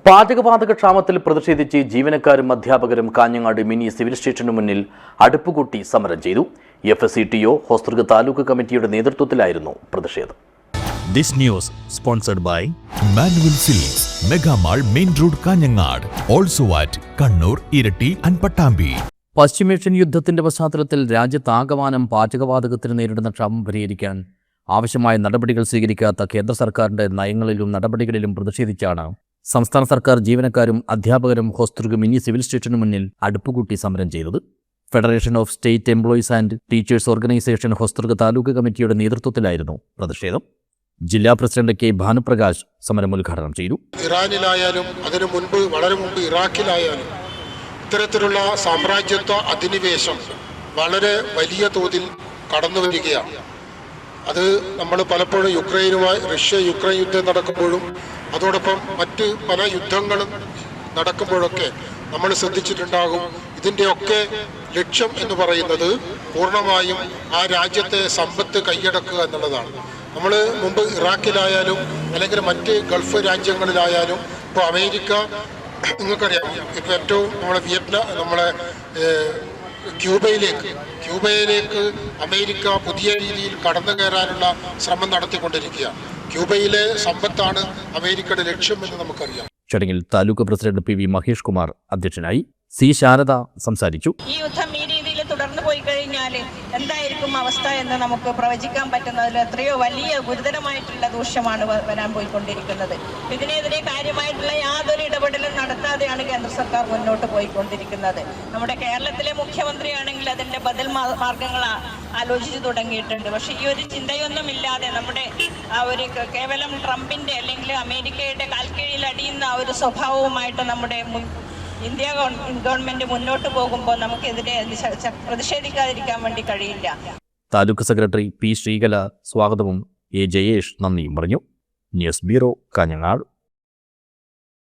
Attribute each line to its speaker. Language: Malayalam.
Speaker 1: പാചകവാതക ക്ഷാമത്തിൽ പ്രതിഷേധിച്ച് ജീവനക്കാരും അധ്യാപകരും കാഞ്ഞങ്ങാട് മിനി സിവിൽ സ്റ്റേഷനു മുന്നിൽ അടുപ്പുകൂട്ടി സമരം ചെയ്തു. FSCTO ഹോസ്ദുർഗ് താലൂക്ക് കമ്മിറ്റിയുടെ നേതൃത്വത്തിലായിരുന്നു പ്രതിഷേധം.
Speaker 2: This news sponsored by Manual Silks, Mega Mall, Main Road, Kanyangad, also at Kannur, Irati and Pattambi.
Speaker 1: പശ്ചിമേഷ്യൻ യുദ്ധത്തിന്റെ പശ്ചാത്തലത്തിൽ രാജ്യത്താകമാനം പാചകവാതകത്തിന് നേരിടുന്ന ക്ഷാമം പരിഹരിക്കാൻ ആവശ്യമായ നടപടികൾ സ്വീകരിക്കാത്ത കേന്ദ്ര സർക്കാരിന്റെ നയങ്ങളിലും നടപടികളിലും പ്രതിഷേധിച്ചാണ് സംസ്ഥാന സർക്കാർ ജീവനക്കാരും അധ്യാപകരും ഹോസ്ദുർഗ് മിനി സിവിൽ സ്റ്റേഷനു മുന്നിൽ അടുപ്പുകൂട്ടി സമരം ചെയ്തത്. Federation of state employees and teachers organisation Hosdurg taluk കമ്മിറ്റിയുടെ നേതൃത്വത്തിലായിരുന്നു പ്രതിഷേധം. ജില്ലാ പ്രസിഡന്റ് K. ഭാനുപ്രകാശ് സമരം ഉദ്ഘാടനം ചെയ്തു.
Speaker 3: ഇറാനിലായാലും അതിനു മുൻപ് വളരെ മുമ്പ് ഇറാഖിലായാലും ഇത്തരത്തിലുള്ള സാമ്രാജ്യത്വ അധിനിവേശം വളരെ വലിയ തോതിൽ കടന്നു വരികയാണ്. അത് നമ്മൾ പലപ്പോഴും റഷ്യ യുക്രൈൻ യുദ്ധം നടക്കുമ്പോഴും അതോടൊപ്പം മറ്റ് പല യുദ്ധങ്ങളും നടക്കുമ്പോഴൊക്കെ നമ്മൾ ശ്രദ്ധിച്ചിട്ടുണ്ടാകും. ഇതിൻ്റെയൊക്കെ ലക്ഷ്യം എന്ന് പറയുന്നത് പൂർണ്ണമായും ആ രാജ്യത്തെ സമ്പത്ത് കൈയടക്കുക എന്നുള്ളതാണ്. നമ്മൾ മുമ്പ് ഇറാഖിലായാലും അല്ലെങ്കിൽ മറ്റ് ഗൾഫ് രാജ്യങ്ങളിലായാലും ഇപ്പോൾ അമേരിക്ക നിങ്ങൾക്കറിയാം, ഇപ്പോൾ ഏറ്റവും നമ്മളെ ക്യൂബയിലേക്ക് അമേരിക്ക പുതിയ രീതിയിൽ കടന്നു കയറാനുള്ള ശ്രമം നടത്തിക്കൊണ്ടിരിക്കുകയാണ്. ക്യൂബയിലെ സമ്പത്താണ് അമേരിക്കയുടെ ലക്ഷ്യം എന്ന് നമുക്കറിയാം.
Speaker 1: ചടങ്ങിൽ താലൂക്ക് പ്രസിഡന്റ് PV മഹേഷ് കുമാർ അധ്യക്ഷനായി. C. ശാരദ സംസാരിച്ചു.
Speaker 4: ഈ യുദ്ധം ഈ രീതിയിൽ തുടർന്നു പോയി കഴിഞ്ഞാൽ എന്തായിരിക്കും അവസ്ഥ എന്ന് നമുക്ക് പ്രവചിക്കാൻ പറ്റുന്നതിൽ എത്രയോ വലിയ ഗുരുതരമായിട്ടുള്ള ദൂഷ്യമാണ് വരാൻ പോയിക്കൊണ്ടിരിക്കുന്നത്. ഇതിനെതിരെ കാര്യമായിട്ടുള്ള യാതൊരു ഇടപെടലും നടത്താതെയാണ് കേന്ദ്ര സർക്കാർ മുന്നോട്ട് പോയിക്കൊണ്ടിരിക്കുന്നത്. നമ്മുടെ കേരളത്തിലെ മുഖ്യമന്ത്രിയാണെങ്കിൽ അതിൻ്റെ ബദൽ മാർഗങ്ങൾ ആലോചിച്ചു തുടങ്ങിയിട്ടുണ്ട്. പക്ഷെ ഈ ഒരു ചിന്തയൊന്നും ഇല്ലാതെ നമ്മുടെ ഒരു കേവലം ട്രംപിൻ്റെ അല്ലെങ്കിൽ അമേരിക്കയുടെ കാൽക്കീഴിൽ അടിയുന്ന ഒരു സ്വഭാവവുമായിട്ട് നമ്മുടെ ഇന്ത്യ ഗവൺമെന്റ് മുന്നോട്ട് പോകുമ്പോൾ നമുക്കെതിരെ പ്രതിഷേധിക്കാതിരിക്കാൻ വേണ്ടി കഴിയില്ല.
Speaker 1: Taluk secretary P. ശ്രീകല സ്വാഗതവും A. ജയേഷ് നന്ദിയും പറഞ്ഞു. News bureau, Kanhangad.